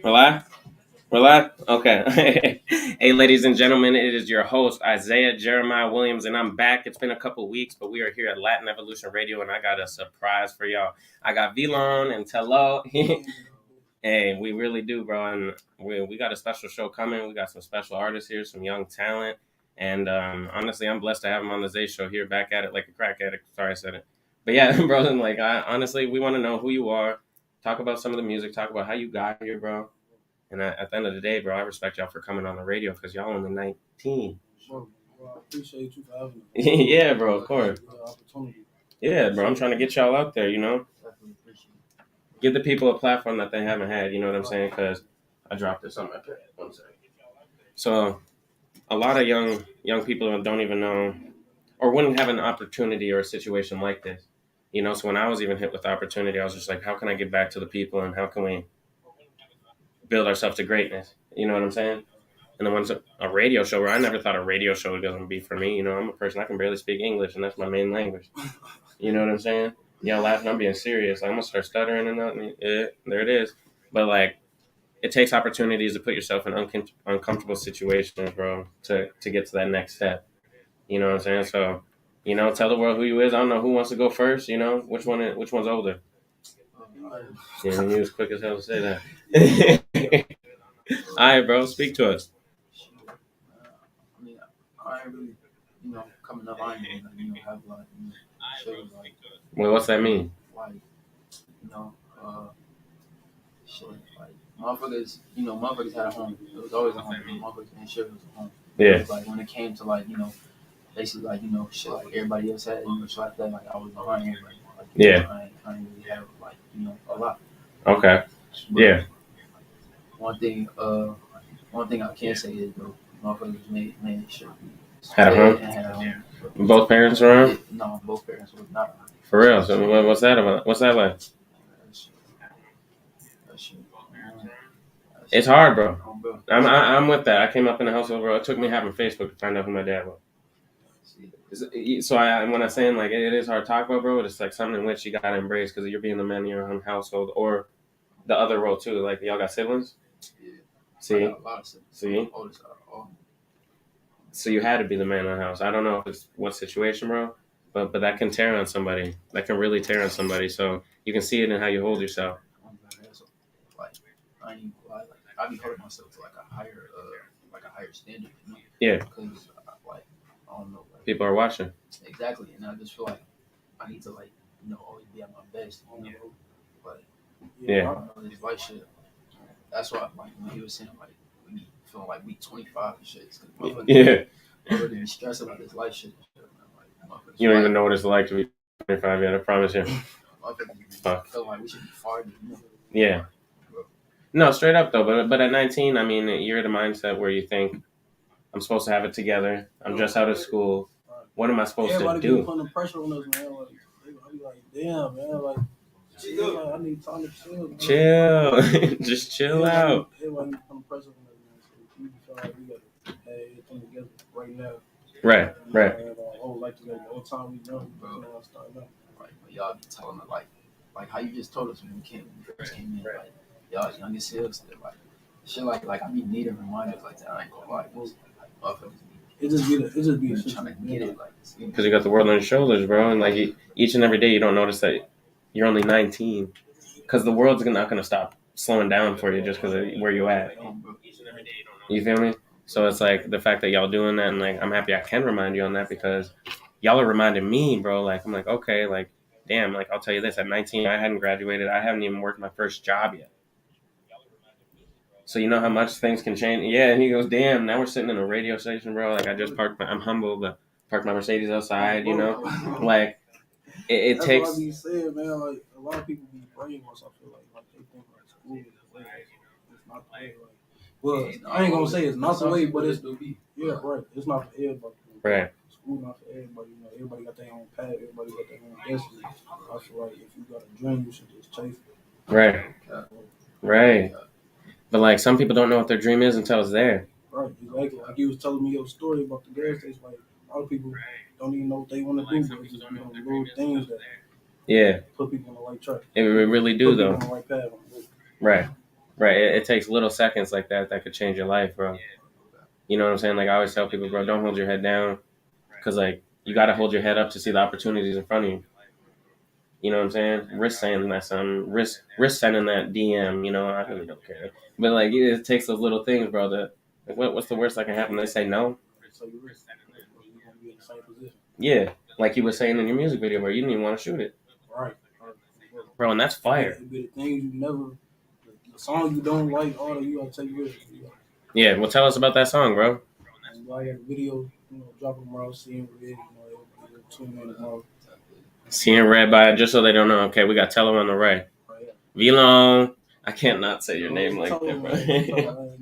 We're live? We're live? Okay. Hey, ladies and gentlemen, it is your host, Isaiah Jeremiah Williams, and I'm back. It's been a couple weeks, but we are here at Latin Evolution Radio, and I got a surprise for y'all. I got Vilon and Tello. Hey, we really do, bro. And we got a special show coming. We got some special artists here, some young talent. And honestly, I'm blessed to have him on the Zay Show here, back at it like a crack addict. Sorry I said it. But yeah, bro, honestly, we want to know who you are. Talk about some of the music. Talk about how you got here, bro. And at the end of the day, bro, I respect y'all for coming on the radio because y'all only 19. Well, I appreciate you for having me. Yeah, bro, of course. Opportunity. Yeah, bro, I'm trying to get y'all out there, you know? Give the people a platform that they haven't had, you know what I'm saying? Because I dropped this on my pad. One second. So a lot of young people don't even know or wouldn't have an opportunity or a situation like this. You know, so when I was even hit with the opportunity, I was just like, how can I get back to the people and how can we build ourselves to greatness? You know what I'm saying? And then once a radio show where I never thought a radio show was going to be for me. You know, I'm a person, I can barely speak English and that's my main language. You know what I'm saying? Y'all laughing, I'm being serious. I'm going to start stuttering and nothing. Yeah, there it is. But like, it takes opportunities to put yourself in uncomfortable situations, bro, to get to that next step. You know what I'm saying? So, you know, tell the world who you is. I don't know who wants to go first. You know, which one's older? Yeah, he was quick as hell to say that. All right, bro, speak to us. I mean, I ain't really, coming up, I ain't really, have like, shows like, Well, what's that mean? like, shit, like, motherfuckers had a home. It was always a home. Motherfuckers and shit was a home. Yeah. It was like when it came to like, basically like, shit like everybody else had, shit like that, like I was behind everybody. Like, Yeah. I ain't really have like, a lot. Okay. But Yeah. One thing I can say is though, motherfuckers made sure Had a home? and had a home. Both parents were around? No, both parents was not around. For real? So what's that about? What's that like? That shit. It's hard, bro. I'm with that. I came up in the household, bro. It took me having Facebook to find out who my dad was. So when I'm saying like it is hard to talk about, bro, it's like something in which you gotta embrace because you're being the man in your own household or the other role too. Like y'all got siblings? Yeah. See? I got a lot of siblings. See? So you had to be the man in the house. I don't know if it's what situation, bro, but that can tear on somebody. That can really tear on somebody. So you can see it in how you hold yourself. Like I be holding myself to like a higher standard. You know? Yeah. Because like I don't know. Like, people are watching. Exactly, and I just feel like I need to like always be at my best. You know? But yeah. I don't know this life shit. That's why like when he was saying like we feeling like we 25 and shit. Yeah. I'm really stressed about this life shit. Like, you don't even know what it's like to be 25 yet. I promise you. I feel like we should be farther. Yeah. No, straight up though. But at 19, I mean, you're at a mindset where you think I'm supposed to have it together. I'm just out of school. What am I supposed to do? Everybody be putting the pressure on us, man. Like, I be like, damn, man. Like, chill. Like, I need time to chill. Man. Chill. Just chill out. Everybody be putting pressure on us, man. So we feel like we got to have everything together right now. Right. Our whole life together. The whole time we know, bro. Starting out. Right. But y'all be telling me, like how you just told us when we first came in. Like, y'all young as hell still. Like, shit like I be needing reminders like that. I ain't gonna lie. It just be trying to get it like because you got the world on your shoulders, bro, and like each and every day you don't notice that you're only 19 because the world's not gonna stop slowing down for you just because of where you at. You feel me? So it's like the fact that y'all doing that, and like I'm happy I can remind you on that because y'all are reminding me, bro. Like I'm like okay, like damn, like I'll tell you this: at 19, I hadn't graduated, I haven't even worked my first job yet. So you know how much things can change. Yeah, and he goes, damn, now we're sitting in a radio station, bro. Like I just I'm humble, but parked my Mercedes outside, you know? Like it That's takes. What I be saying, man. Like a lot of people be brainwashed. I feel like they think like school is the way. It's not the way. Like, well, I ain't gonna say it's not the way, but it's the way. Yeah, right. It's not for everybody. Right. School not for everybody. Everybody got their own path. Everybody got their own destiny. I feel like if you got a dream, you should just chase it. Right. Right. But like some people don't know what their dream is until it's there. Right, exactly. Like you was telling me your story about the gas station. Like a lot of people don't even know what they want to do, but it's just little things that Yeah. Put people on the right track. It really do, though. On the right path. Right. It takes little seconds like that could change your life, bro. You know what I'm saying? Like I always tell people, bro, don't hold your head down, because like you got to hold your head up to see the opportunities in front of you. You know what I'm saying? Risk saying that something, risk sending that DM. You know, I really don't care. But like it takes those little things, bro. That like, what's the worst that can happen? They say no. So you're gonna be in the same position. Yeah, like you were saying in your music video, where you didn't even want to shoot it. Right. Bro, and that's fire. It'd be the things you never, the song you don't like, all that you gotta take risks. Yeah, well, tell us about that song, bro. I got a video, dropping tomorrow, seeing red, tune in tomorrow. Seeing red by, just so they don't know. Okay, we got Tell 'em on the right. V-Long. I can't not say your name like that, bro.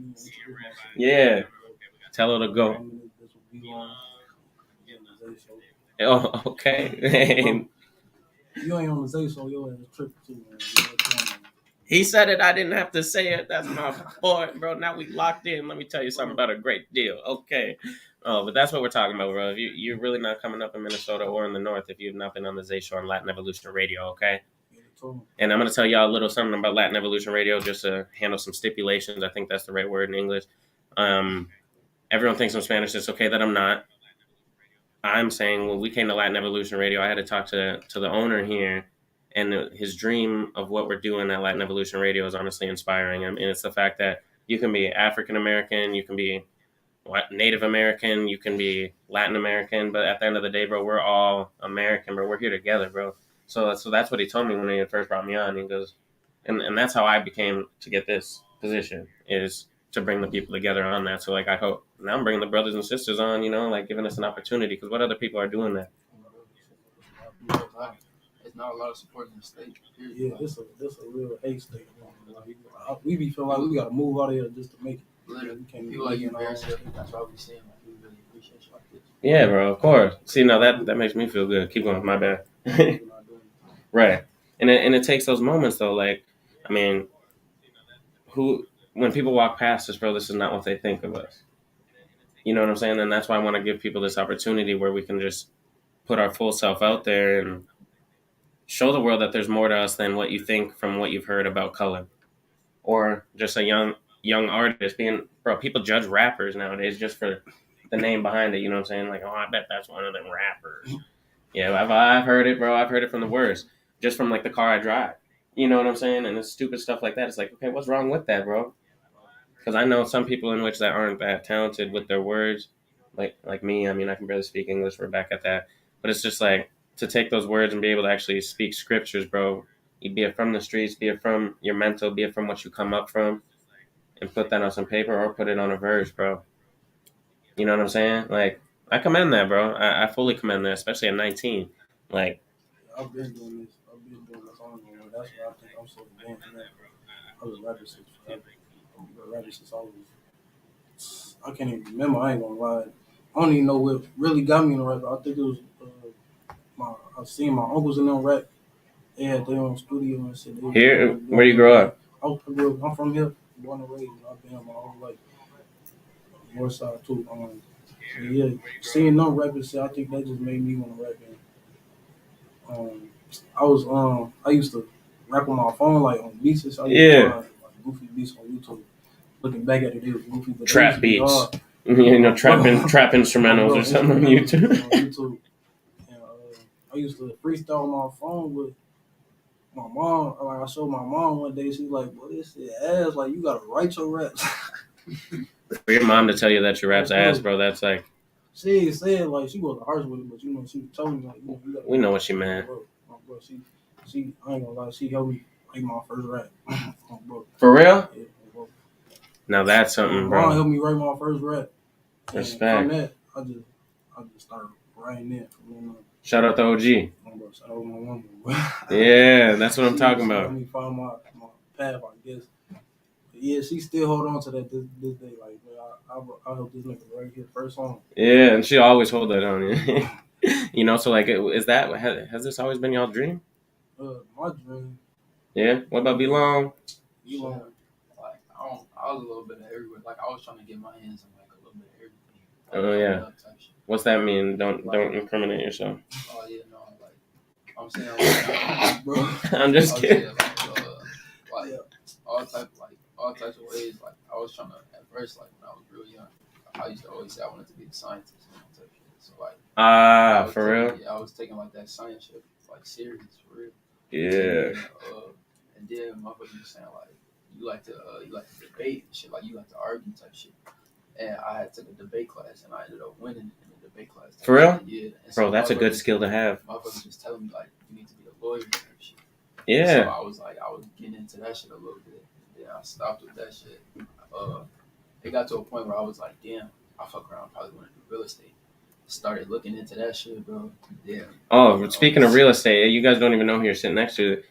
Yeah. Tell her to go. Oh, okay. You ain't on the Zay, so you're in the trip too, man. He said it. I didn't have to say it. That's my boy, bro. Now we locked in. Let me tell you something about a great deal. Okay. Oh, but that's what we're talking about, bro. You're really not coming up in Minnesota or in the North if you've not been on the Zay Show on Latin Evolution Radio, okay? And I'm going to tell y'all a little something about Latin Evolution Radio just to handle some stipulations. I think that's the right word in English. Everyone thinks I'm Spanish. It's okay that I'm not. I'm saying when we came to Latin Evolution Radio, I had to talk to the owner here, and his dream of what we're doing at Latin Evolution Radio is honestly inspiring. I mean, it's the fact that you can be African American, you can be Native American, you can be Latin American, but at the end of the day, bro, we're all American, bro. We're here together, bro. So that's what he told me when he first brought me on. He goes, and that's how I became to get this position, is to bring the people together on that. So like I hope now I'm bringing the brothers and sisters on, like giving us an opportunity, because what other people are doing that? There's not a lot of support in the state. Yeah, this a real hate state. We be feeling like we gotta move out of here just to make it. Literally, people like you, that's why we saying like we really appreciate you like this. Yeah, bro, of course. See, now that makes me feel good. Keep going. My bad. Right, and it takes those moments though. Like, I mean, when people walk past us, bro, this is not what they think of us. You know what I'm saying? And that's why I want to give people this opportunity where we can just put our full self out there and show the world that there's more to us than what you think from what you've heard about color, or just a young artist being, bro. People judge rappers nowadays just for the name behind it. You know what I'm saying? Like, oh, I bet that's one of them rappers. Yeah, I've heard it, bro. I've heard it from the worst, just from like the car I drive. You know what I'm saying? And it's stupid stuff like that. It's like, okay, what's wrong with that, bro? Because I know some people in which that aren't that talented with their words, like me. I mean, I can barely speak English. We're back at that. But it's just like to take those words and be able to actually speak scriptures, bro. Be it from the streets, be it from your mental, be it from what you come up from, and put that on some paper or put it on a verse, bro. You know what I'm saying? Like, I commend that, bro. I fully commend that, especially at 19. Like, I've been doing this. That's why I think I'm so advanced now. I was a rapper since forever. I can't even remember. I ain't gonna lie. I don't even know what really got me in the rap. I think it was I seen my uncles in them rap. They had their own studio and shit. Here, where you grow up? I'm from here, born and raised. I've been here my whole life. North side too. So yeah, seeing them rappers, I think that just made me want to rap. I used to rap on my phone like on beats. I used to find, like goofy beats on YouTube. Looking back at it, it was goofy. But trap beats. Trap instrumentals or something on YouTube. And, I used to freestyle on my phone with my mom. Like I showed my mom one day. She's like, "Boy, this shit ass. Like you gotta write your raps." For your mom to tell you that your rap's ass, bro, that's like. She said like she wasn't harsh with it, but she told me like you gotta. We know what she meant. Bro, she I ain't gonna lie. She helped me write my first rap. For real? Yeah, bro. Now that's something, bro. My mom helped me write my first rap. Respect. From that, I just started writing it. Shout out to OG. Shout out my mama. Yeah, that's what I'm talking about. Let me find my path, I guess. But yeah, she still hold on to that this day. Like, I hope this nigga right here first song. Yeah, and she always hold that on you. So like, is that has this always been y'all dream? My dream. Yeah. What about Belong? Like I was a little bit of everywhere. Like I was trying to get my hands on like a little bit of everything. Like, oh yeah. What's that mean? Don't incriminate yourself. Oh yeah, no. Like I'm I'm saying, bro. I'm just kidding. Like all types of ways. Like I was trying to at first, like when I was real young, I used to always say I wanted to be a scientist and all type of shit. So like, For real? Yeah, I was taking like that science shit like serious for real. Yeah. And then motherfuckers was saying like you like to debate and shit, like you like to argue type shit. And I had took a debate class and I ended up winning in the debate class. For real? Yeah. And bro, that's a good skill to have. Motherfuckers was telling me like you need to be a lawyer and shit. Yeah. So I was getting into that shit a little bit. And then I stopped with that shit. It got to a point where I was like, damn, I fuck around, probably want to do real estate. Started looking into that shit, bro. Damn. Oh, speaking of real estate, you guys don't even know who you're sitting next to.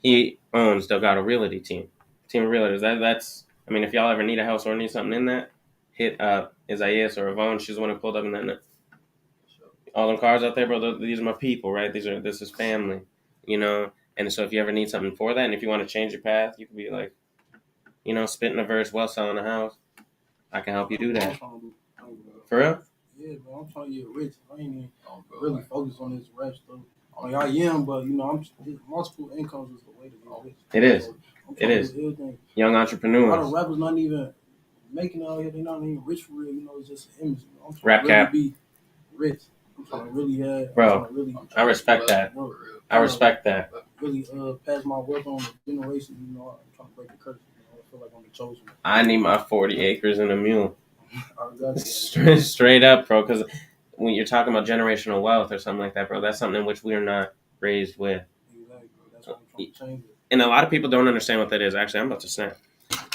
He owns Delgado Realty team of realtors. That's. I mean, if y'all ever need a house or need something in that, hit up Isaias or Yvonne. She's the one who pulled up in that. All them cars out there, bro. These are my people, right? This is family, you know. And so if you ever need something for that, and if you want to change your path, you can be like, you know, spitting a verse while selling a house. I can help you do that. For real? Yeah, bro. I'm trying to get rich. I ain't even really focused on this rap stuff. Like I am, but you know, multiple incomes is the way to get rich. It is. So It is. Young entrepreneurs. A lot of rappers not even making it out here. They're not even rich for real. You know, it's just an image. You know? I'm trying Rap to really cap. be rich. I'm trying to really have. Bro, I respect that. I respect that. Really pass my wealth on the generation. You know, I'm trying to break the curse. You know, I feel like I'm the chosen one. I need my 40 acres and a mule. I got you. Straight up, bro. Because when you're talking about generational wealth or something like that, bro, that's something in which we are not raised with. Exactly. That's why I'm trying to change it. And a lot of people don't understand what that is. Actually, I'm about to snap.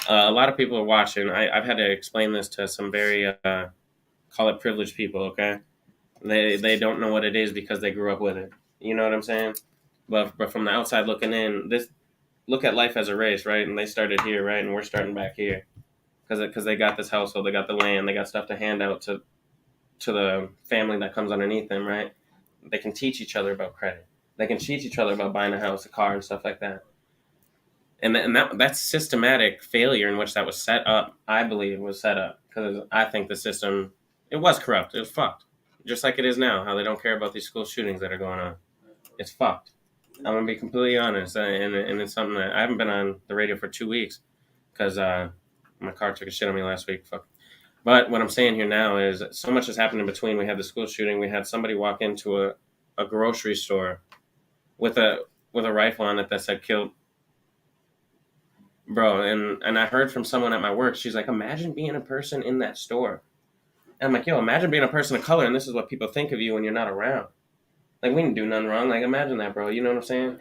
A lot of people are watching. I've had to explain this to some very, call it privileged people, okay? They don't know what it is because they grew up with it. You know what I'm saying? But from the outside looking in, look at life as a race, right? And they started here, right? And we're starting back here. Because they got this household, they got the land, they got stuff to hand out to the family that comes underneath them, right? They can teach each other about credit. They can teach each other about buying a house, a car, and stuff like that. And that's systematic failure in which that was set up, I believe, was set up. Because I think the system, it was corrupt. It was fucked. Just like it is now, how they don't care about these school shootings that are going on. It's fucked. I'm going to be completely honest. And it's something that I haven't been on the radio for 2 weeks because my car took a shit on me last week. Fuck. But what I'm saying here now is so much has happened in between. We had the school shooting. We had somebody walk into a grocery store with a rifle on it that said "killed." Bro, and I heard from someone at my work, she's like, imagine being a person in that store. And I'm like, yo, imagine being a person of color and this is what people think of you when you're not around. Like, we didn't do nothing wrong. Like, imagine that, bro. You know what I'm saying?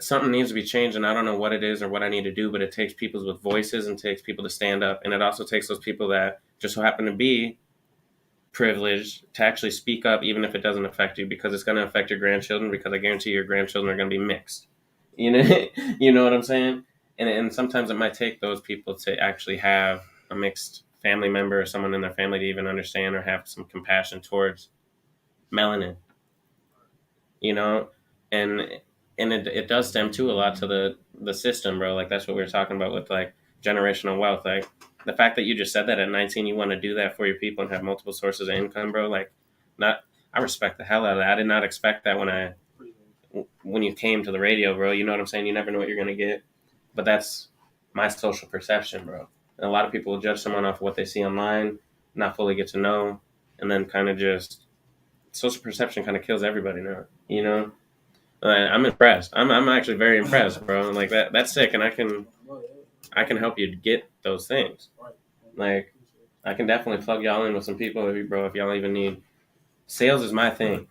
Something needs to be changed, and I don't know what it is or what I need to do, but it takes people with voices and takes people to stand up. And it also takes those people that just so happen to be privileged to actually speak up, even if it doesn't affect you, because it's going to affect your grandchildren, because I guarantee your grandchildren are going to be mixed. You know what I'm saying? And sometimes it might take those people to actually have a mixed family member or someone in their family to even understand or have some compassion towards melanin. You know? And it does stem too a lot to the system, bro. Like, that's what we were talking about with, like, generational wealth. Like, the fact that you just said that at 19 you want to do that for your people and have multiple sources of income, bro. Like, I respect the hell out of that. I did not expect that when you came to the radio, bro. You know what I'm saying? You never know what you're going to get. But that's my social perception, bro. And a lot of people will judge someone off of what they see online, not fully get to know, and then kind of just social perception kind of kills everybody now, you know? I'm impressed. I'm actually very impressed, bro. Like, that's sick, and I can help you get those things. Like, I can definitely plug y'all in with some people, bro, if y'all even need. Sales is my thing.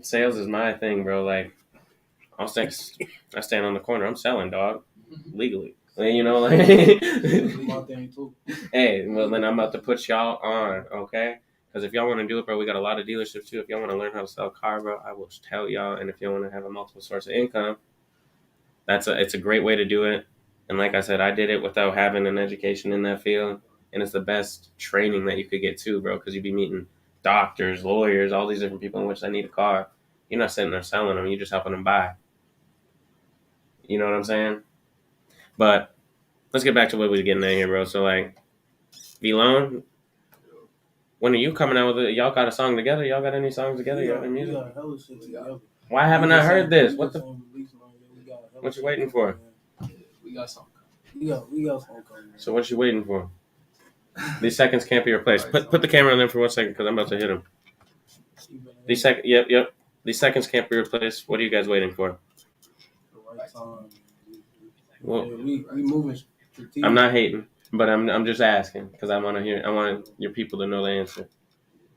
Sales is my thing, bro. Like, I stand on the corner. I'm selling, dog, legally. You know, like. Hey, well, then I'm about to put y'all on, okay? Because if y'all want to do it, bro, we got a lot of dealerships too. If y'all want to learn how to sell a car, bro, I will tell y'all. And if y'all want to have a multiple source of income, it's a great way to do it. And like I said, I did it without having an education in that field. And it's the best training that you could get too, bro, because you'd be meeting doctors, lawyers, all these different people in which they need a car. You're not sitting there selling them. You're just helping them buy. You know what I'm saying? But let's get back to what we were getting at here, bro. So, like, V-Lone, when are you coming out with it? Y'all got a song together? Y'all got any songs together? Y'all got any music? We got hella shit together. Why haven't I heard this? What the? What What you waiting for? Yeah, we got something. We got something coming. So what you waiting for? These seconds can't be replaced. Put the camera on them for 1 second because I'm about to hit him. Yep. These seconds can't be replaced. What are you guys waiting for? The right time. Well, we moving strategic. I'm not hating, but I'm just asking because I want your people to know the answer.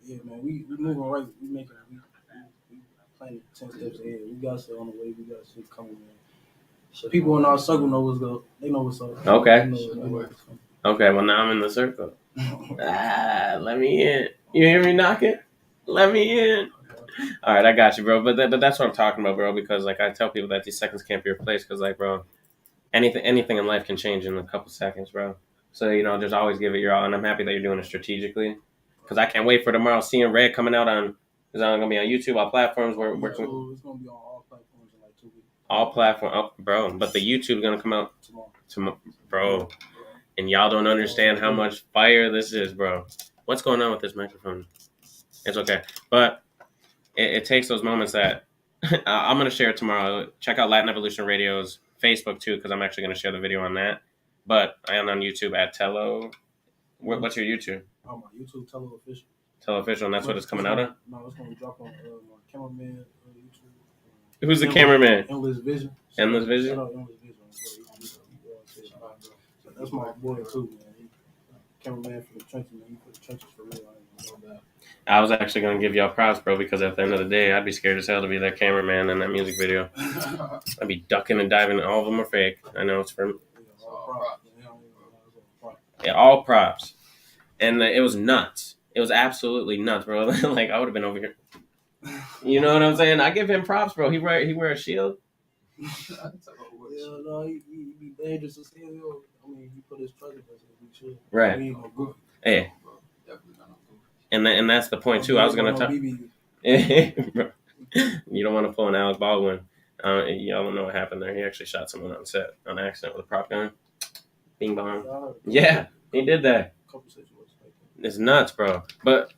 Yeah, man, we moving right. We making we planning 10 steps ahead. We got shit on the way. We got shit coming, man. People in our circle know what's up. They know what's up. Okay. They know what's coming. Okay, well now I'm in the circle. Let me in. You hear me knocking? Let me in. All right, I got you, bro. But that's what I'm talking about, bro. Because like I tell people that these seconds can't be replaced. Because like, bro, anything in life can change in a couple seconds, bro. So just always give it your all. And I'm happy that you're doing it strategically. Because I can't wait for tomorrow. Seeing Red coming out on. Is it gonna be on YouTube, all platforms? Where it's gonna be on all platforms in like 2 weeks. All platforms, bro. But the YouTube's gonna come out tomorrow, bro. And y'all don't understand how much fire this is, bro. What's going on with this microphone? It's okay. But it takes those moments that I'm going to share it tomorrow. Check out Latin Evolution Radio's Facebook, too, because I'm actually going to share the video on that. But I am on YouTube at Tello. What's your YouTube? Oh, my YouTube, Tello Official. Tello Official, and that's what it's coming out of? No, it's going to drop on my cameraman YouTube. Who's the cameraman? Endless Vision. Endless Vision? Endless Vision. That's my boy too, man. He cameraman for the trenches, man. He put the trenches for real. I was actually gonna give y'all props, bro, because at the end of the day, I'd be scared as hell to be that cameraman in that music video. I'd be ducking and diving. All of them are fake. I know it's from all props, and it was nuts. It was absolutely nuts, bro. Like I would have been over here. You know what I'm saying? I give him props, bro. He wear a shield. Yeah, no, he be dangerous as hell. I mean, he put his trust in us. We should. Right. We ain't no goofy. Hey. And that's the point too. I was gonna tell. Bro, you don't want to pull an Alec Baldwin. Y'all don't know what happened there. He actually shot someone on set on accident with a prop gun. Bing bong. Yeah, he did that. It's nuts, bro. But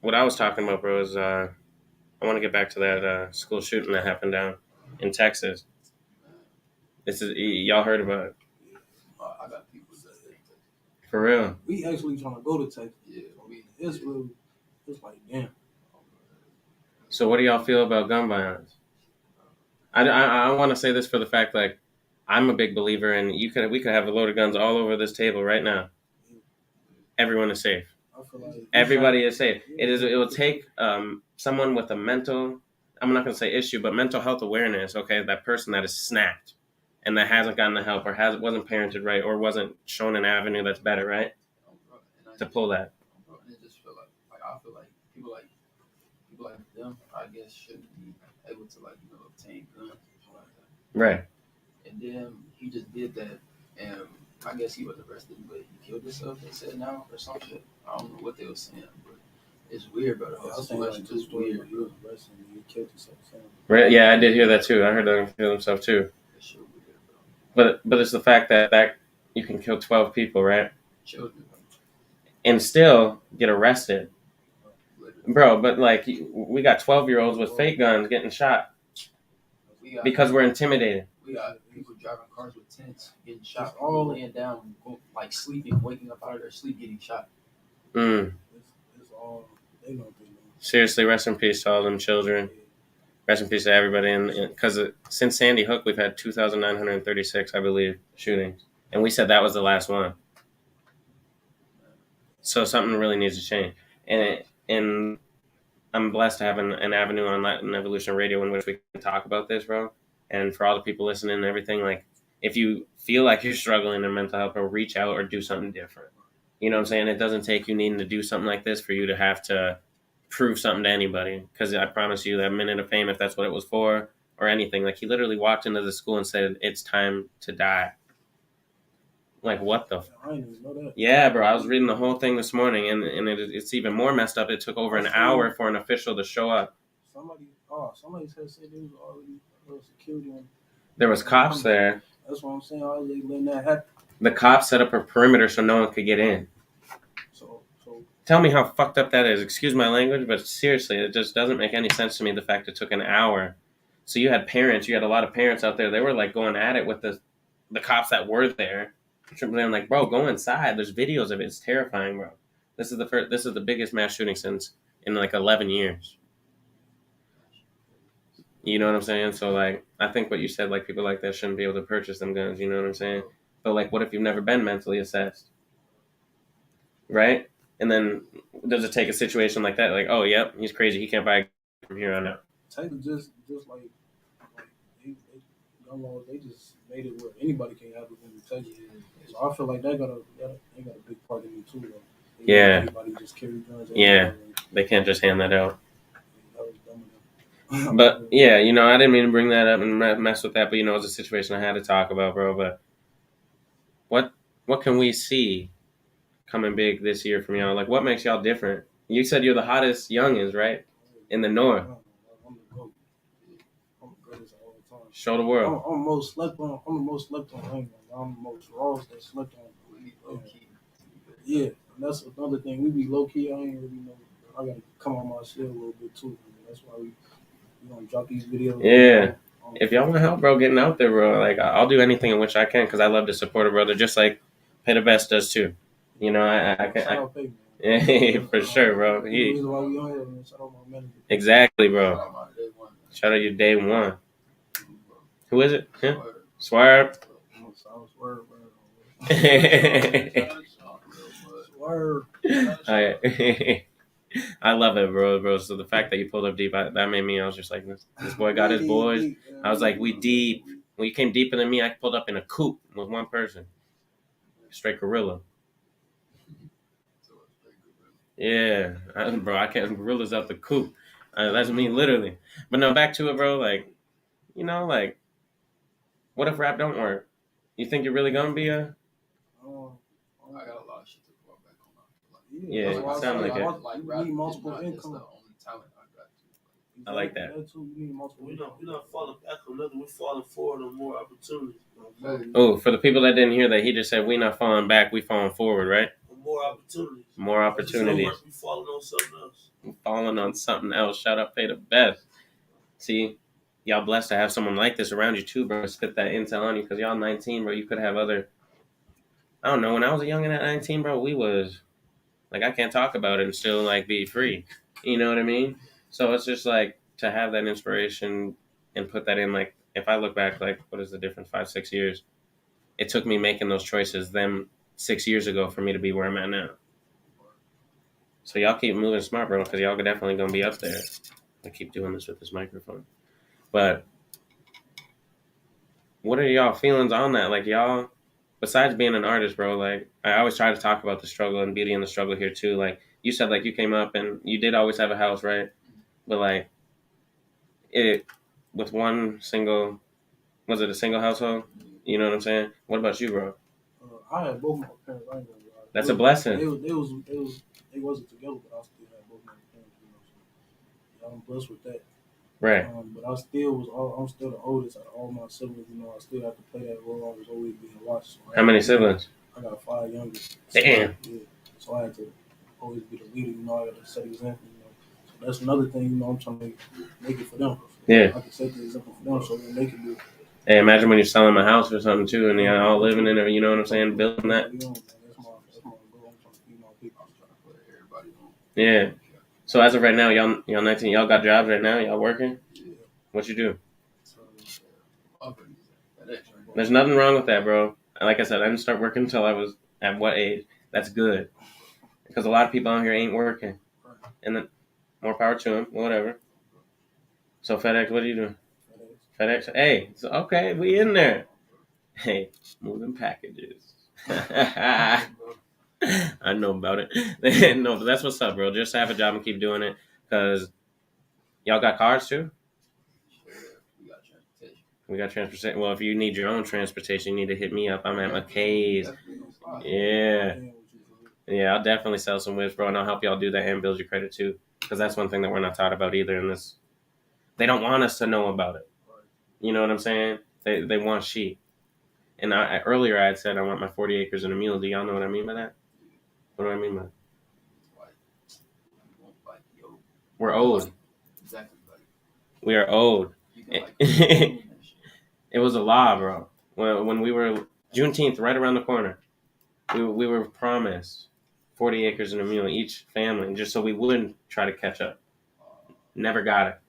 what I was talking about, bro, is I want to get back to that school shooting that happened down in Texas. Y'all heard about it? I got people that for real. We actually trying to go to Texas. Yeah, it's like damn. So what do y'all feel about gun violence? I want to say this for the fact like I'm a big believer in we could have a load of guns all over this table right now. Everyone is safe. I feel like everybody is safe. It will take someone with a mental, I'm not going to say issue, but mental health awareness. Okay, that person that is snapped and that hasn't gotten the help or wasn't parented right or wasn't shown an avenue that's better, right? To pull that. And I just feel like I feel like people like them, I guess, shouldn't be able to obtain guns or like that. Right. And then he just did that, and I guess he was arrested, but he killed himself. They said now or some shit. I don't know what they were saying, but it's weird, bro. The whole situation is weird. He was arrested and he killed himself. Right. Yeah, I did hear that too. I heard that he killed himself too. It's weird, bro. But it's the fact that you can kill 12 people, right? Children. And still get arrested. Bro, but like we got 12-year-olds with fake guns getting shot because we're intimidated. We got people driving cars with tents, getting shot, all laying down, like sleeping, waking up out of their sleep, getting shot. It's all they know. Seriously, rest in peace to all them children. Rest in peace to everybody. And because since Sandy Hook, we've had 2,936, I believe, shootings, and we said that was the last one. So something really needs to change, and I'm blessed to have an avenue on Latin Evolution Radio in which we can talk about this, bro. And for all the people listening and everything, like if you feel like you're struggling in mental health, or reach out or do something different. You know what I'm saying? It doesn't take you needing to do something like this for you to have to prove something to anybody. Because I promise you that minute of fame, if that's what it was for, or anything, like he literally walked into the school and said, "It's time to die." Like, what the? I didn't even know that. Yeah, bro. I was reading the whole thing this morning, and it's even more messed up. It took over an hour for an official to show up. Somebody said there was already security. There was cops there. That's what I'm saying. I was letting that happen. The cops set up a perimeter so no one could get in. So tell me how fucked up that is. Excuse my language, but seriously, it just doesn't make any sense to me. The fact it took an hour So you had parents, you had a lot of parents out there. They were like going at it with the cops that were there. I'm like, bro, go inside. There's videos of it. It's terrifying, bro. This is the first. This is the biggest mass shooting since in like 11 years. You know what I'm saying? So like, I think what you said, like people like that shouldn't be able to purchase them guns. You know what I'm saying? But like, what if you've never been mentally assessed, right? And then does it take a situation like that? Like, oh, yep, he's crazy. He can't buy a gun from here on out. Taylor just like gun laws, they just made it where anybody can have it in Texas. So I feel like they got a big part in it too. Though. Yeah. Anybody just carry guns. Yeah. They can't just hand that out. That was dumb of them. But yeah, you know, I didn't mean to bring that up and mess with that, but you know, it's a situation I had to talk about, bro. But what can we see coming big this year from y'all? Like, what makes y'all different? You said you're the hottest youngins, right? In the north. I'm the GOAT. I'm the greatest of all time. Show the world. I'm the most slept on. I'm the most slept on. I'm the most rawest that slept on. Yeah, and that's another thing. We be low key. I ain't really know. I gotta come on my shit a little bit too. That's why we gonna drop these videos. Yeah. If y'all want help, bro, getting out there, bro, like I'll do anything in which I can because I love to support a brother, just like Pay the Best does too. You know, I can. Yeah, for sure, bro. Exactly, bro. Shout out your day one. Who is it? Him? Swerve. I love it, bro. So the fact that you pulled up deep, that made me. I was just like, this boy got his boys. I was like, we deep. When you came deeper than me, I pulled up in a coupe with one person, straight gorilla. Yeah, bro, I can't gorillas out the coupe. That's me, literally. But no, back to it, bro. Like, you know, like, what if rap don't work? You think you're really gonna be a? I got a lot of shit to fall back on. Yeah, it sounds like it. You need multiple income. I like that. We're not falling back on nothing. We're falling forward on more opportunities. Oh, for the people that didn't hear that, he just said, "We not falling back, we falling forward," right? More opportunities. More opportunities. We falling on something else. Falling on something else. Shout out, Pay the Best. See, y'all blessed to have someone like this around you too, bro. Spit that intel on you because y'all 19, bro. You could have other. I don't know. When I was a youngin' at 19, bro, we was like, I can't talk about it and still like be free. You know what I mean? So it's just like to have that inspiration and put that in. Like, if I look back, like, what is the difference? 5-6 years. It took me making those choices them 6 years ago for me to be where I'm at now. So y'all keep moving smart, bro, because y'all are definitely gonna be up there. I keep doing this with this microphone. But what are y'all feelings on that? Like, y'all, besides being an artist, bro, like, I always try to talk about the struggle and beauty in the struggle here too. Like, you said, like, you came up and you did always have a house, right? But like, it with one single, was it a single household? You know what I'm saying? What about you, bro? I had both my parents. I ain't gonna lie. That's a blessing. They wasn't together, but I still had both my parents. So I'm blessed with that. Right. But I'm still the oldest out of all my siblings. You know, I still have to play that role. I was always being watched. So how many siblings? I got 5 youngest. Damn. Yeah. So I had to always be the leader. You know, I got to set the example. You know, so that's another thing. You know, I'm trying to make it for them. Yeah. I can set the example for them, so they can do it. Hey, imagine when you're selling a house or something too, and you're all living in it. You know what I'm saying? Building that. That's my goal. I'm trying to feed my people. I'm trying to put everybody on. Yeah. So as of right now, y'all 19. Y'all got jobs right now. Y'all working? Yeah. What you do? There's nothing wrong with that, bro. Like I said, I didn't start working until I was at what age? That's good, because a lot of people out here ain't working, and then more power to them. Whatever. So FedEx, what are you doing? FedEx. Hey, so okay, we in there. Hey, moving packages. I know about it. No, but that's what's up, bro. Just have a job and keep doing it, because y'all got cars too. We got transportation. Well, if you need your own transportation, you need to hit me up. I'm at McKay's. Yeah, I'll definitely sell some whips, bro, and I'll help y'all do that and build your credit too, because that's one thing that we're not taught about either in this. They don't want us to know about it. You know what I'm saying? They want sheep. And earlier I had said I want my 40 acres and a mule. Do y'all know what I mean by that? What do I mean by that? We're old. We are old. It was a law, bro. When we were Juneteenth right around the corner, we were promised 40 acres and a mule each family, just so we wouldn't try to catch up. Never got it.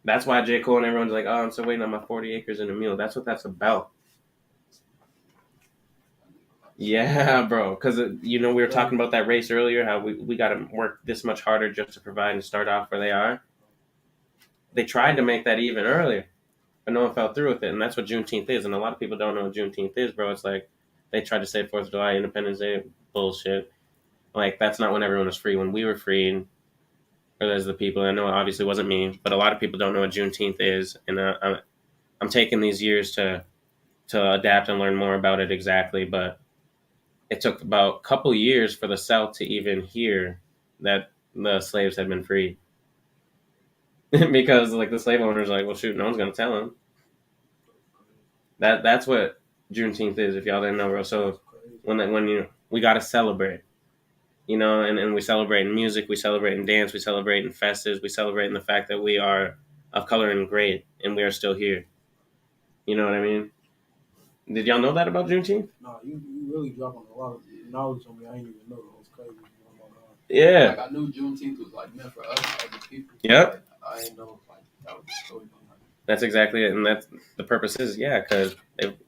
That's why J. Cole and everyone's like, oh, I'm still waiting on my 40 acres and a mule. That's what that's about. Yeah, bro. Because, we were talking about that race earlier, how we got to work this much harder just to provide and start off where they are. They tried to make that even earlier, but no one fell through with it. And that's what Juneteenth is. And a lot of people don't know what Juneteenth is, bro. It's like they tried to say 4th of July, Independence Day, bullshit. Like, that's not when everyone was free. When we were free, or there's the people, I know it obviously wasn't me, but a lot of people don't know what Juneteenth is. And I'm taking these years to adapt and learn more about it exactly, but it took about a couple years for the South to even hear that the slaves had been freed. Because like the slave owners are like, well, shoot, no one's gonna tell them. That's what Juneteenth is, if y'all didn't know, bro. So when we gotta celebrate, and we celebrate in music, we celebrate in dance, we celebrate in festivals, we celebrate in the fact that we are of color and great, and we are still here. You know what I mean? Did y'all know that about Juneteenth? No, you really dropping a lot of knowledge on me. I ain't even know. It was crazy. Yeah. Like I knew Juneteenth was like meant for us as a people. Yep. I didn't know like that was the story behind it. That's exactly it, and that's the purpose is, because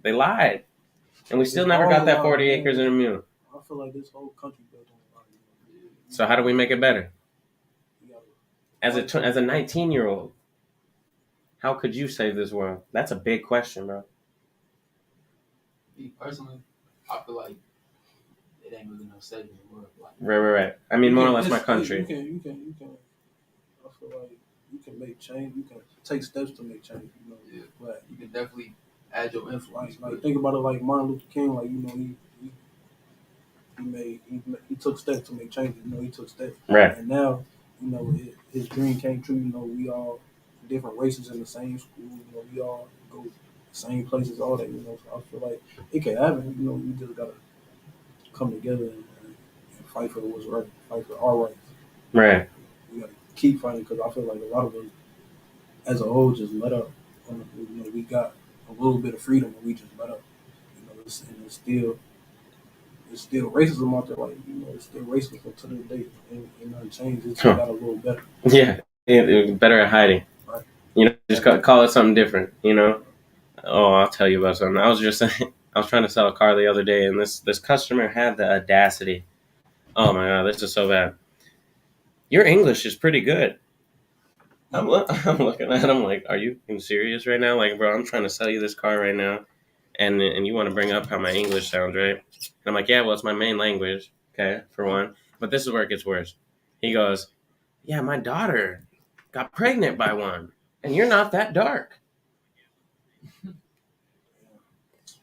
they lied, and we still never got that 40 acres and a mule. I feel like this whole country built on a lie. So how do we make it better? As a 19-year-old, how could you save this world? That's a big question, bro. Me personally, I feel like it ain't really no saving the world. Like, Right. I mean, more or less my country. You can. I feel like you can make change. You can take steps to make change. Yeah, but you can definitely add your influence. Like think about it, like Martin Luther King. Like he took steps to make change. He took steps. Right. And now, his dream came true. We all different races in the same school. We all go the same places. All that. So I feel like it can happen. We just gotta come together and fight for what's right. Fight for our rights. Right. We gotta keep fighting because I feel like a lot of us, as a whole, just let up. We got a little bit of freedom and we just let up. It's still racism out there. Like it's still racism to this day. Ain't nothing changed. It's got a little better. Yeah, it was better at hiding. Right. Just call it something different. Oh, I'll tell you about something. I was trying to sell a car the other day, and this customer had the audacity. Oh my god, this is so bad. Your English is pretty good. I'm looking at him like, are you serious right now? Like, bro, I'm trying to sell you this car right now, and you want to bring up how my English sounds, right? And I'm like, yeah, well, it's my main language, okay, for one. But this is where it gets worse. He goes, yeah, my daughter got pregnant by one, and you're not that dark.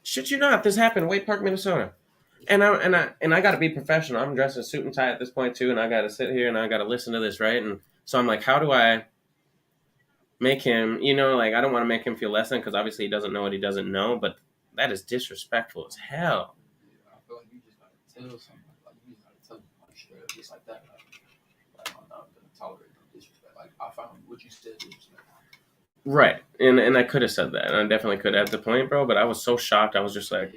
Shit you not, this happened in Wade Park, Minnesota. And I got to be professional. I'm dressed in suit and tie at this point too, and I got to sit here and I got to listen to this, right? And so I'm like, how do I make him, I don't want to make him feel less than, because obviously he doesn't know what he doesn't know, but that is disrespectful as hell. I feel like you just gotta tell somebody, like you just gotta tell them like straight up, just like that. Like I'm not gonna tolerate no disrespect. Like I found what you said disrespect. Right, and I could have said that, and I definitely could at the point, bro. But I was so shocked. I was just like,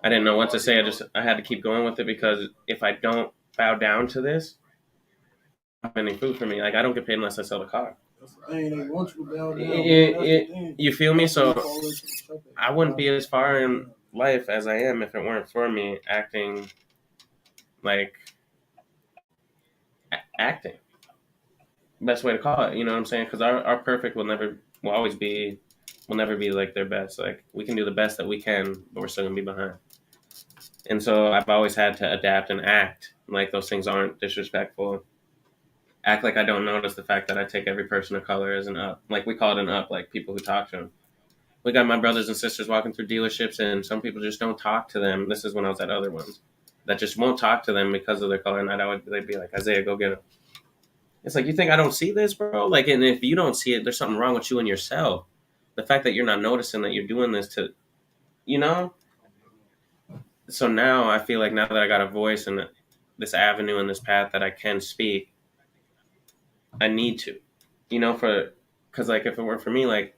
I didn't know what to say. I had to keep going with it, because if I don't bow down to this, I'm not any food for me. Like, I don't get paid unless I sell the car. They want you to bow down. You feel me? So I wouldn't be as far in life as I am if it weren't for me acting like acting. Best way to call it, you know what I'm saying? Because our perfect will never be like their best. Like, we can do the best that we can, but we're still gonna be behind. And so I've always had to adapt and act like those things aren't disrespectful. Act like I don't notice the fact that I take every person of color as an up. Like, we call it an up, like people who talk to them. We got my brothers and sisters walking through dealerships, and some people just don't talk to them. This is when I was at other ones that just won't talk to them because of their color. And they'd be like, Isaiah, go get him. It's like, you think I don't see this, bro? Like, and if you don't see it, there's something wrong with you and yourself. The fact that you're not noticing that you're doing this So now I feel like, now that I got a voice and this avenue and this path that I can speak, I need to, because like, if it weren't for me, like,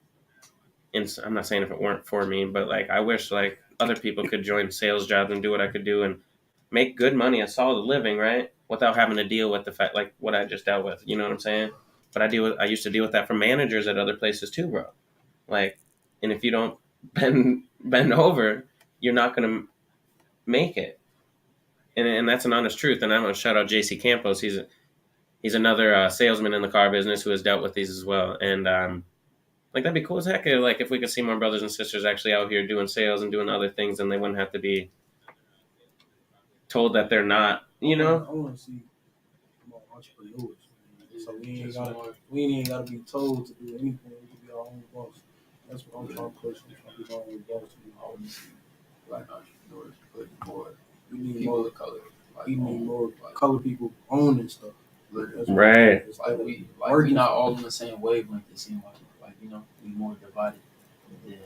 and I'm not saying if it weren't for me, but like I wish like other people could join sales jobs and do what I could do and make good money, a solid living, right? Without having to deal with the fact like what I just dealt with. You know what I'm saying? But I used to deal with that from managers at other places too, bro. Like, and if you don't bend over, you're not gonna make it. And that's an honest truth. And I'm gonna shout out JC Campos. He's another salesman in the car business who has dealt with these as well. And like that'd be cool as heck. Like if we could see more brothers and sisters actually out here doing sales and doing other things, and they wouldn't have to be told that they're not. You know? I want to see more entrepreneurs. So we ain't gotta be told to do anything. We can be our own boss. That's what I'm trying to push. I'm trying to be my own boss. I want to see black entrepreneurs put more We need people more. of color. Like, We need more color people owning stuff. Literally. That's what Right. it's Like we not all on the same wavelength. It seems like you know, we more divided than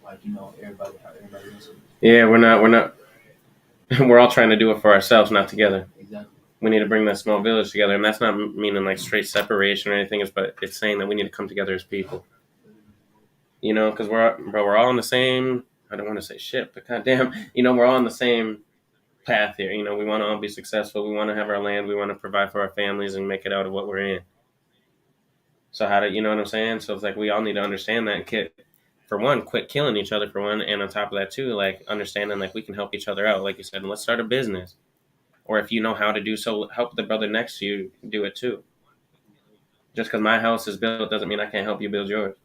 like you know everybody how everybody else is. Yeah, we're not. We're all trying to do it for ourselves, not together. Exactly. We need to bring that small village together, and that's not meaning like straight separation or anything. But it's saying that we need to come together as people. You know, because we're all on the same. I don't want to say shit, but goddamn, you know, we're all on the same path here. You know, we want to all be successful. We want to have our land. We want to provide for our families and make it out of what we're in. So how do you know what I'm saying? So it's like we all need to understand that and for one, quit killing each other for one, and on top of that too, like understanding like we can help each other out. Like you said, let's start a business, or if you know how to do so, help the brother next to you do it too. Just because my house is built doesn't mean I can't help you build yours,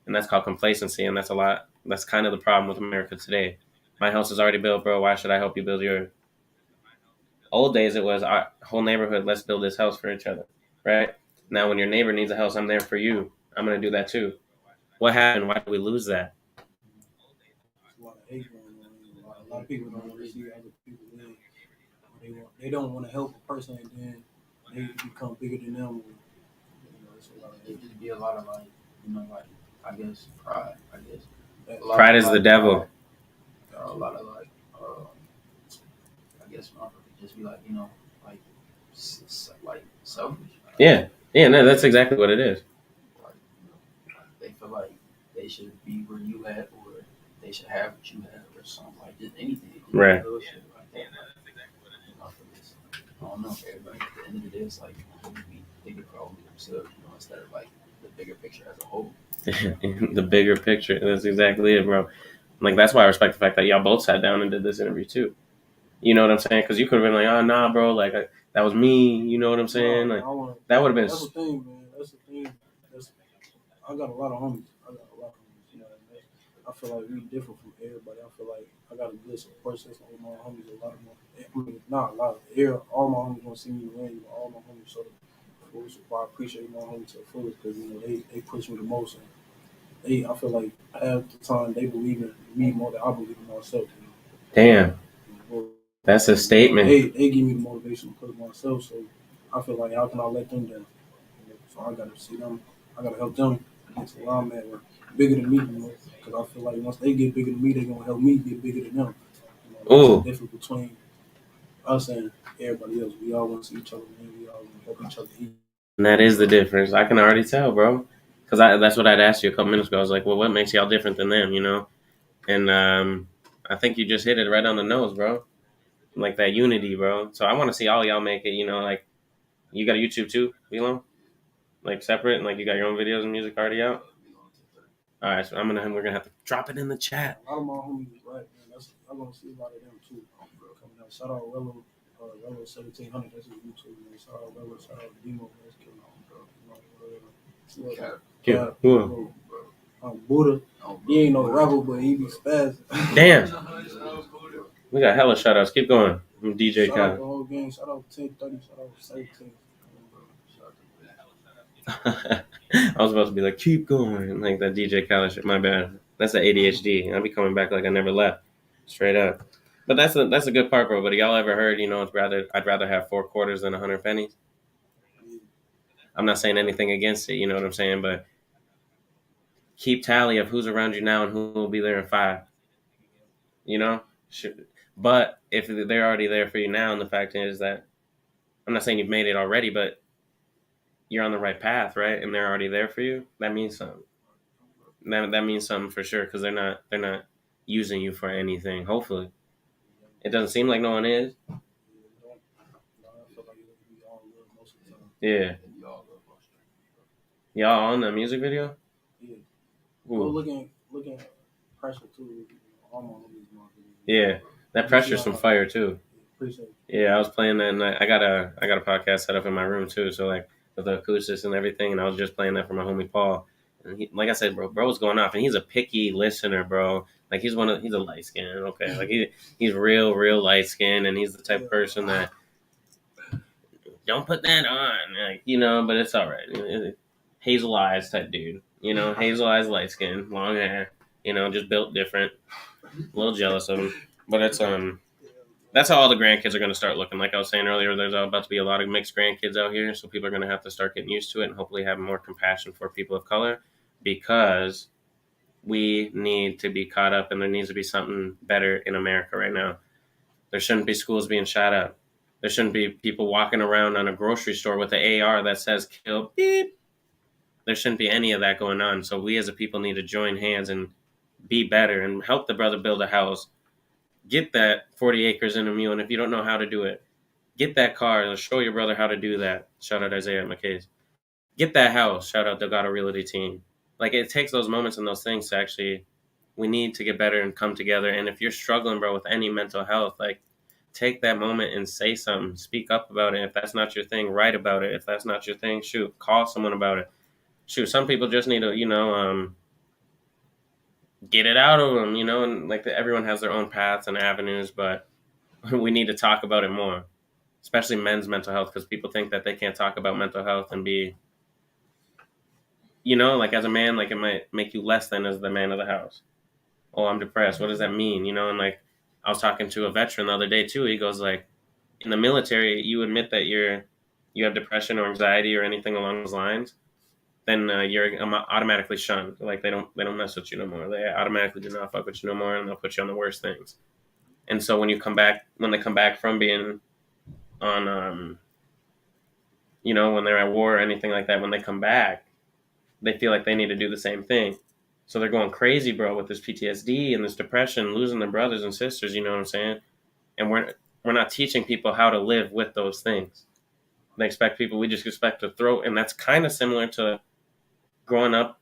and that's called complacency, and that's a lot. That's kind of the problem with America today. My house is already built, bro. Why should I help you build yours? Old days, it was our whole neighborhood. Let's build this house for each other, right? Now, when your neighbor needs a house, I'm there for you. I'm gonna do that too. What happened? Why did we lose that? There's a lot of hate going on. A lot of people don't want to see other people win. They don't want to help a person, and then they become bigger than them. You know, it's a lot of It just be a lot of like you know like I guess pride. I guess Pride is the devil. There are a lot of like I guess just be like you know like like selfish. Yeah, no, that's exactly what it is. Like, you know, they feel like they should be where you at, or they should have what you have, or something like just anything. Right. Bullshit like that. I don't know. Everybody at the end of the day, it's like we think about only themselves, you know, instead of like the bigger picture as a whole. The bigger picture. That's exactly it, bro. Like that's why I respect the fact that y'all both sat down and did this interview too. You know what I'm saying? Because you could have been like, "Oh, nah, bro. Like that was me." You know what I'm saying? Like that would have been. That's the thing, man. That's the thing. I got a lot of homies. You know, I feel like we different from everybody. I feel like I got a good support system with my homies. A lot of my, I mean, not a lot. All my homies want to see me win. You know, all my homies sort of full support. I appreciate my homies to the fullest because you know they push me the most. And I feel like half the time they believe in me more than I believe in myself. You know? Damn. You know, That's a statement. They give me the motivation to push myself. So I feel like how can I let them down? You know, so I gotta see them. I gotta help them get to where I'm at, or bigger than me. You know, because I feel like once they get bigger than me, they're gonna help me get bigger than them. You know, there's a difference between us and everybody else. We all want to see each other win. We all want to help each other eat. And that is the difference. I can already tell, bro. Because that's what I'd asked you a couple minutes ago. I was like, well, what makes y'all different than them, you know? And I think you just hit it right on the nose, bro. Like that unity, bro. So I want to see all y'all make it, you know, like you got a YouTube too, Velo? Like separate and like you got your own videos and music already out? All right, so we're gonna have to drop it in the chat. A lot of my homies, right, man. I'm gonna see a lot of them too. Coming out. Shout out Rello 1700. That's his YouTube. Man. Shout out Rello. Shout out Demo. That's killing on, bro. Buddha. He ain't no rebel, but he be spazzing. Damn. We got hella shout outs. Keep going. I'm DJ Shout Kyle. out the whole game. Shout out 1030. Shout out 17. I was supposed to be like, keep going, like that DJ Khaled shit. My bad. That's the ADHD. I'll be coming back like I never left, straight up. But that's a good part, bro. But y'all ever heard, you know, I'd rather have 4 quarters than 100 pennies. I'm not saying anything against it, you know what I'm saying, but keep tally of who's around you now and who will be there in 5. You know, but if they're already there for you now, and the fact is that I'm not saying you've made it already, but you're on the right path, right? And they're already there for you. That means something. that means something for sure because they're not using you for anything. Hopefully, it doesn't seem like no one is. I feel like we all love most of the time. Yeah, And y'all love Australia. y'all on the music video. Yeah. Ooh. Well, looking at pressure too. I'm on these markets. Yeah, that pressure's some fire too. Appreciate it. Yeah, I was playing that, and I got a podcast set up in my room too. So like with the acoustics and everything, and I was just playing that for my homie Paul. And he, like I said, bro was going off, and he's a picky listener, bro. Like he's a light skin, okay. Like he's real light skin, and he's the type of person that don't put that on, like, you know. But it's all right. Hazel eyes type dude, you know. Hazel eyes, light skin, long hair, you know, just built different. A little jealous of him, but it's that's how all the grandkids are going to start looking. Like I was saying earlier, there's about to be a lot of mixed grandkids out here, so people are going to have to start getting used to it and hopefully have more compassion for people of color, because we need to be caught up and there needs to be something better in America right now. There shouldn't be schools being shot up. There shouldn't be people walking around on a grocery store with an AR that says kill beep. There shouldn't be any of that going on. So we as a people need to join hands and be better and help the brother build a house. Get that 40 acres in a mule, and if you don't know how to do it, get that car and show your brother how to do that. Shout out Isaiah McKay's. Get that house. Shout out Delgado Realty team. Like, it takes those moments and those things to actually, we need to get better and come together. And if you're struggling, bro, with any mental health, like, take that moment and say something. Speak up about it. If that's not your thing, write about it. If that's not your thing, shoot, call someone about it. Shoot, some people just need to, get it out of them, and like everyone has their own paths and avenues, but we need to talk about it more, especially men's mental health, because people think that they can't talk about mental health and be, like as a man, like it might make you less than as the man of the house. Oh, I'm depressed. What does that mean? And like I was talking to a veteran the other day too. He goes like, in the military, you admit that you have depression or anxiety or anything along those lines, then you're automatically shunned. Like they don't mess with you no more. They automatically do not fuck with you no more, and they'll put you on the worst things. And so when they come back from being on, when they're at war or anything like that, when they come back, they feel like they need to do the same thing. So they're going crazy, bro, with this PTSD and this depression, losing their brothers and sisters. You know what I'm saying? And we're not teaching people how to live with those things. We just expect to throw, and that's kind of similar to growing up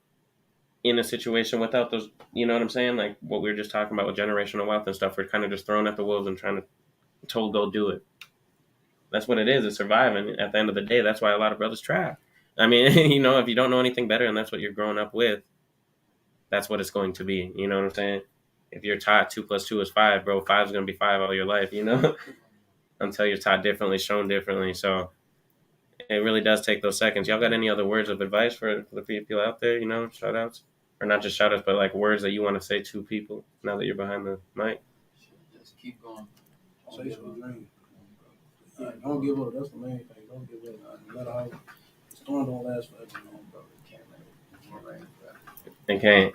in a situation without those, you know what I'm saying? Like what we were just talking about with generational wealth and stuff. We're kind of just thrown at the wolves and told go do it. That's what it is. It's surviving. At the end of the day, that's why a lot of brothers trap. I mean, if you don't know anything better and that's what you're growing up with, that's what it's going to be. You know what I'm saying? If you're taught 2 + 2 is 5, bro, 5 is going to be 5 all your life, until you're taught differently, shown differently. So it really does take those seconds. Y'all got any other words of advice for the people out there, shout outs? Or not just shout outs, but like words that you want to say to people now that you're behind the mic? Just keep going. Chase your dream. Yeah, don't give up. That's the main thing. Don't give up. No matter how the storm don't last forever, bro. It can't rain forever. It can't.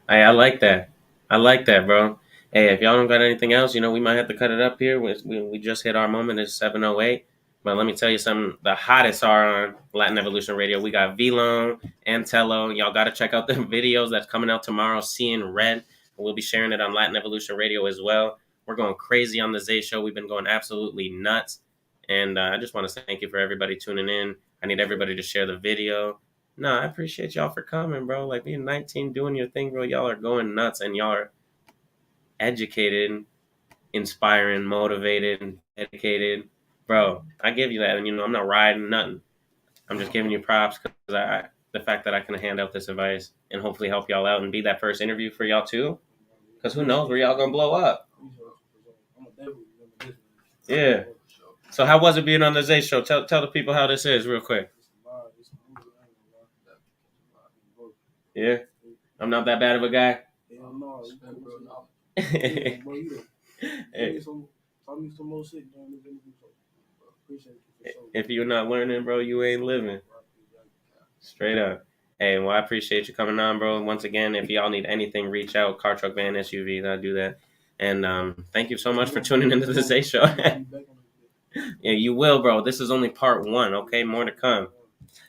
I like that. I like that, bro. Hey, if y'all don't got anything else, we might have to cut it up here. We just hit our moment. It's 7:08. But let me tell you something. The hottest are on Latin Evolution Radio. We got Vilon, Antello. Y'all got to check out the videos that's coming out tomorrow. Seeing Red. We'll be sharing it on Latin Evolution Radio as well. We're going crazy on the Zay Show. We've been going absolutely nuts. And I just want to say thank you for everybody tuning in. I need everybody to share the video. No, I appreciate y'all for coming, bro. Like being 19, doing your thing, bro. Y'all are going nuts, and y'all are educated, inspiring, motivated, dedicated. Bro, I give you that, and I'm not riding nothing. I'm just giving you props because the fact that I can hand out this advice and hopefully help y'all out and be that first interview for y'all too. Because who knows where y'all gonna blow up? Yeah. So how was it being on the Zay Show? Tell the people how this is real quick. Yeah, I'm not that bad of a guy. Hey. Tell me some more shit during this interview. Appreciate you. If you're not learning, bro, you ain't living. Straight up. Hey, well, I appreciate you coming on, bro. Once again, if y'all need anything, reach out. Car, truck, van, SUV, I'll do that. And thank you so much for tuning into the Zay Show. Yeah, you will, bro. This is only part 1, okay? More to come.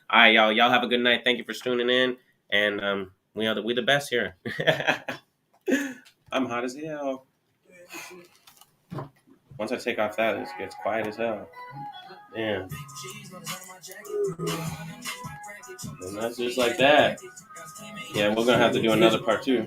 All right, y'all. Y'all have a good night. Thank you for tuning in. And We the best here. I'm hot as hell. Once I take off that, it gets quiet as hell. Damn. And that's just like that. Yeah, we're gonna have to do another part 2.